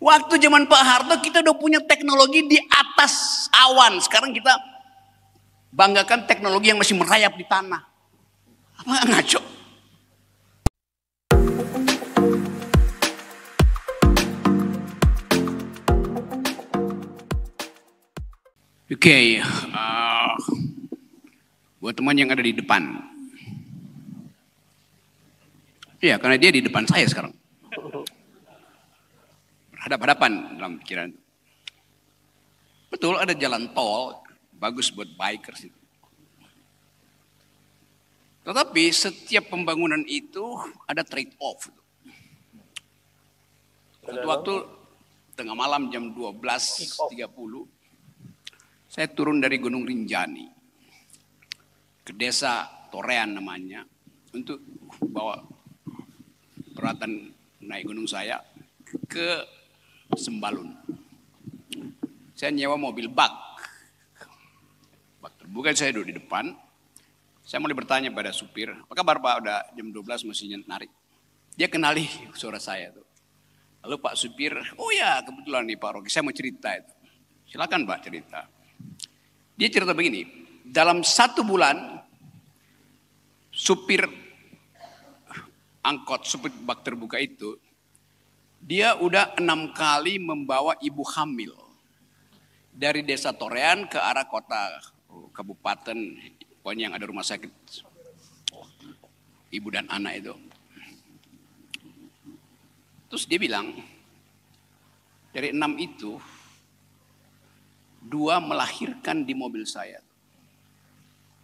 Waktu zaman Pak Harto kita udah punya teknologi di atas awan. Sekarang kita banggakan teknologi yang masih merayap di tanah. Apa nggak ngaco? Oke, buat teman yang ada di depan. Iya, karena dia di depan saya sekarang. Berhadapan dalam pikiran. Betul, ada jalan tol, bagus buat bikers itu. Tetapi setiap pembangunan itu ada trade off. Satu waktu tengah malam jam 12.30, saya turun dari Gunung Rinjani ke desa Torean namanya untuk bawa peralatan naik gunung saya ke Sembalun. Saya nyewa mobil bak terbuka, saya duduk di depan. Saya mulai bertanya pada supir, apa kabar Pak? Udah jam 12 mestinya narik. Dia kenali suara saya tuh. Lalu Pak supir, oh ya kebetulan nih Pak Rocky, saya mau cerita itu. Silakan Pak cerita. Dia cerita begini, dalam 1 bulan supir angkot, supir bak terbuka itu, dia udah 6 kali membawa ibu hamil dari desa Torean ke arah kota kabupaten, pokoknya yang ada rumah sakit ibu dan anak itu. Terus dia bilang, dari 6 itu 2 melahirkan di mobil saya.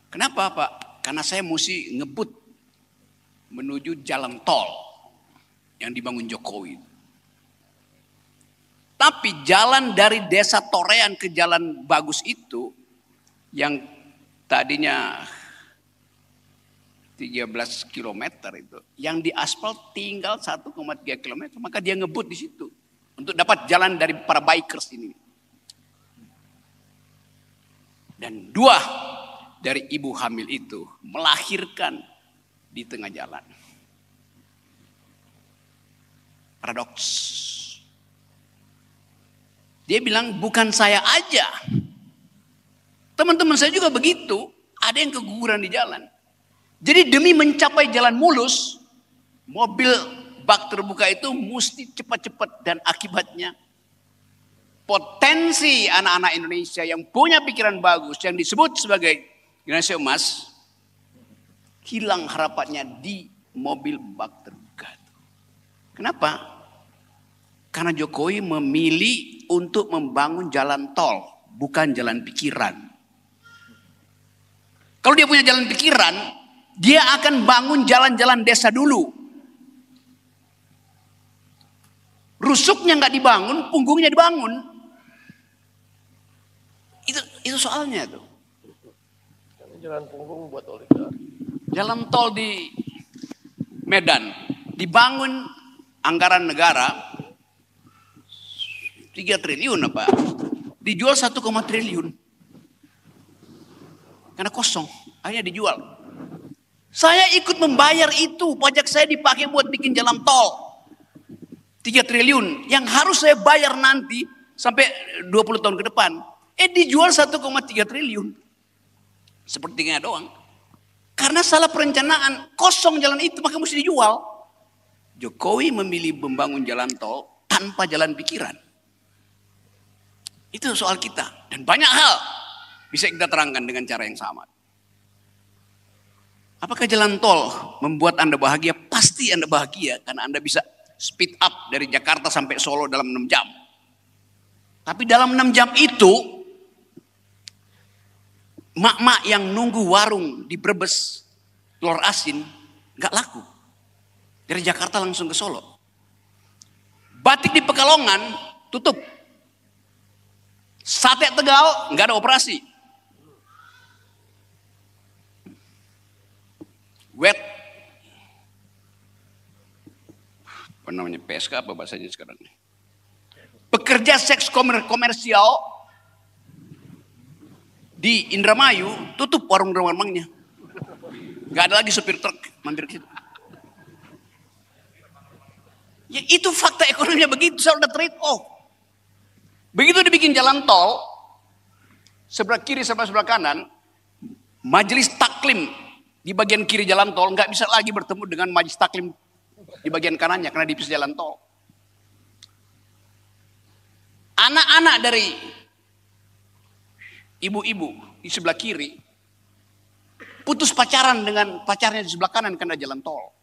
Kenapa Pak? Karena saya mesti ngebut menuju jalan tol yang dibangun Jokowi. Tapi jalan dari desa Torean ke jalan bagus itu, yang tadinya 13 km itu, yang diaspal tinggal 1,3 km, maka dia ngebut di situ untuk dapat jalan dari para bikers ini. Dan 2 dari ibu hamil itu melahirkan di tengah jalan. Paradoks. Dia bilang bukan saya aja. Teman-teman saya juga begitu. Ada yang keguguran di jalan. Jadi demi mencapai jalan mulus, mobil bak terbuka itu mesti cepat-cepat, dan akibatnya potensi anak-anak Indonesia yang punya pikiran bagus, yang disebut sebagai generasi emas, hilang harapannya di mobil bak terbuka. Kenapa? Karena Jokowi memilih untuk membangun jalan tol, bukan jalan pikiran. Kalau dia punya jalan pikiran, dia akan bangun jalan-jalan desa dulu. Rusuknya nggak dibangun, punggungnya dibangun. Itu soalnya tuh. Jalan punggung buat oligarki. Jalan tol di Medan dibangun anggaran negara 3 triliun apa? Dijual 1, triliun. Karena kosong, akhirnya dijual. Saya ikut membayar itu, pajak saya dipakai buat bikin jalan tol 3 triliun yang harus saya bayar nanti sampai 20 tahun ke depan. Dijual 1,3 triliun. Sepertinya doang. Karena salah perencanaan, kosong jalan itu, maka mesti dijual. Jokowi memilih membangun jalan tol tanpa jalan pikiran. Itu soal kita. Dan banyak hal bisa kita terangkan dengan cara yang sama. Apakah jalan tol membuat Anda bahagia? Pasti Anda bahagia karena Anda bisa speed up dari Jakarta sampai Solo dalam 6 jam. Tapi dalam 6 jam itu, mak-mak yang nunggu warung di Brebes telur asin gak laku. Dari Jakarta langsung ke Solo. Batik di Pekalongan tutup. Sate Tegal nggak ada operasi. Wet. Apa namanya, PSK apa bahasanya sekarang? Pekerja seks komersial di Indramayu tutup warung-warungnya. Nggak ada lagi supir truk mampir ke situ. Ya itu fakta ekonominya begitu, saya udah trade off. Begitu dibikin jalan tol, sebelah kiri sebelah kanan, majelis taklim di bagian kiri jalan tol nggak bisa lagi bertemu dengan majelis taklim di bagian kanannya karena dipisah jalan tol. Anak-anak dari ibu-ibu di sebelah kiri putus pacaran dengan pacarnya di sebelah kanan karena jalan tol.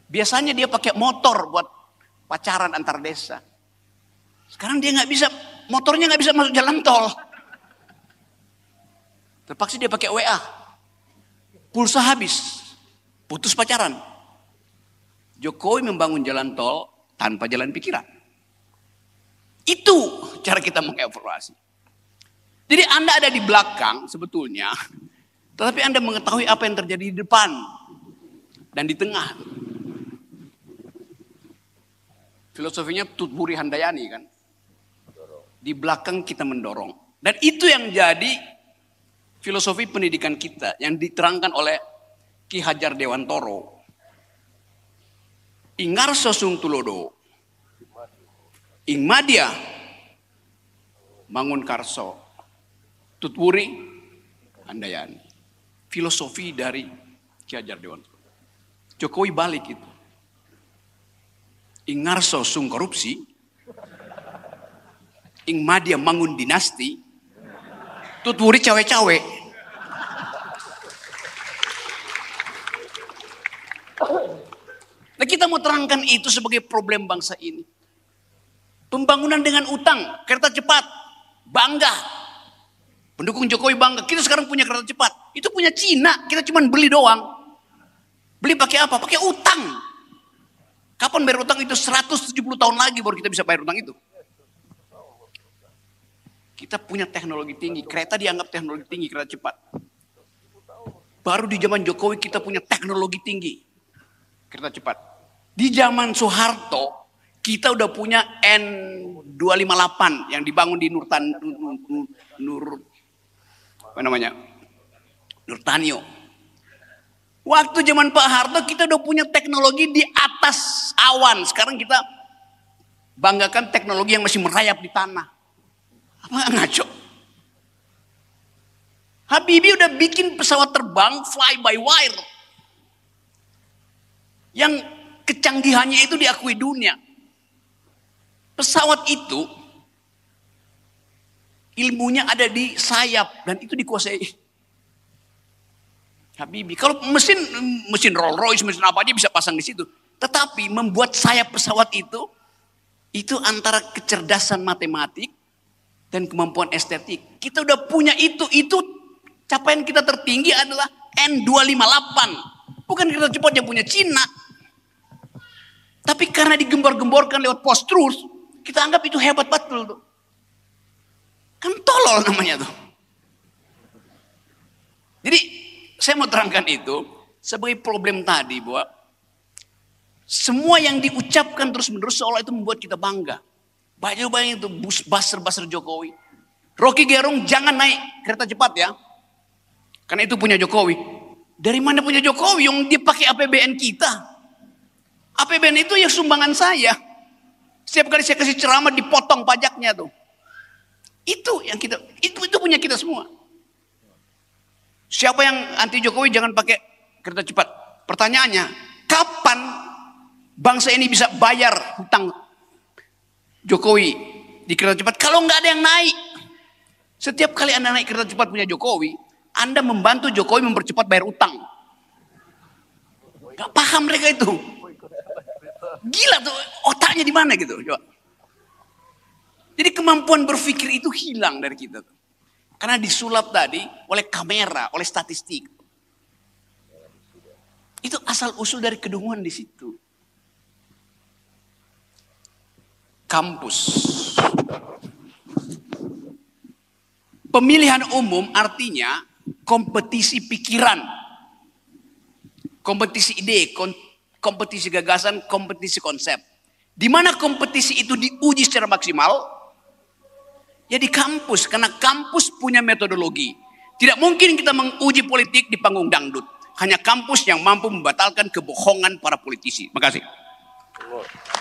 Biasanya dia pakai motor buat pacaran antar desa. Sekarang dia nggak bisa, motornya nggak bisa masuk jalan tol. Terpaksa dia pakai WA. Pulsa habis, putus pacaran. Jokowi membangun jalan tol tanpa jalan pikiran. Itu cara kita mengevaluasi. Jadi Anda ada di belakang sebetulnya, tetapi Anda mengetahui apa yang terjadi di depan dan di tengah. Filosofinya Tutburi Handayani kan. Di belakang kita mendorong. Dan itu yang jadi filosofi pendidikan kita yang diterangkan oleh Ki Hajar Dewantoro. Ingarso sung tulodo, ing madya mangun karso, tutwuri handayani. Filosofi dari Ki Hajar Dewantoro. Jokowi balik itu. Ing ngarso sung korupsi, ing madya mangun dinasti, tutwuri cawe-cawe. Nah kita mau terangkan itu sebagai problem bangsa ini. Pembangunan dengan utang, kereta cepat, bangga. Pendukung Jokowi bangga, kita sekarang punya kereta cepat. Itu punya Cina, kita cuma beli doang. Beli pakai apa? Pakai utang. Kapan bayar utang itu? 170 tahun lagi baru kita bisa bayar utang itu. Kita punya teknologi tinggi, kereta dianggap teknologi tinggi, kereta cepat. Baru di zaman Jokowi kita punya teknologi tinggi, kereta cepat. Di zaman Soeharto kita udah punya N258 yang dibangun di Nurtanio. Waktu zaman Pak Harto kita udah punya teknologi di atas awan. Sekarang kita banggakan teknologi yang masih merayap di tanah. Apa nggak ngaco? Habibie udah bikin pesawat terbang fly by wire. Yang kecanggihannya itu diakui dunia. Pesawat itu ilmunya ada di sayap dan itu dikuasai Habibie. Kalau mesin Rolls Royce, mesin apa aja bisa pasang di situ. Tetapi membuat sayap pesawat itu antara kecerdasan matematik dan kemampuan estetik. Kita udah punya itu capaian kita tertinggi adalah N258. Bukan kereta cepat yang punya Cina. Tapi karena digembar-gemborkan lewat post-truth, kita anggap itu hebat betul tuh. Kan tolol namanya tuh. Jadi saya mau terangkan itu sebagai problem tadi bahwa semua yang diucapkan terus-menerus seolah itu membuat kita bangga. Banyak itu buzzer Jokowi. Rocky Gerung jangan naik kereta cepat ya. Karena itu punya Jokowi. Dari mana punya Jokowi? Yang dia pakai APBN kita. APBN itu ya sumbangan saya. Setiap kali saya kasih ceramah dipotong pajaknya tuh. Itu yang kita, itu punya kita semua. Siapa yang anti Jokowi jangan pakai kereta cepat. Pertanyaannya, kapan bangsa ini bisa bayar hutang Jokowi di kereta cepat? Kalau nggak ada yang naik. Setiap kali Anda naik kereta cepat punya Jokowi, Anda membantu Jokowi mempercepat bayar utang. Gak paham mereka itu. Gila tuh, otaknya di mana gitu. Coba. Jadi kemampuan berpikir itu hilang dari kita tuh. Karena disulap tadi oleh kamera, oleh statistik. Itu asal usul dari kedunguan di situ. Kampus. Pemilihan umum artinya kompetisi pikiran. Kompetisi ide, kompetisi gagasan, kompetisi konsep. Di mana kompetisi itu diuji secara maksimal? Ya di kampus, karena kampus punya metodologi. Tidak mungkin kita menguji politik di panggung dangdut. Hanya kampus yang mampu membatalkan kebohongan para politisi. Makasih. Tunggu.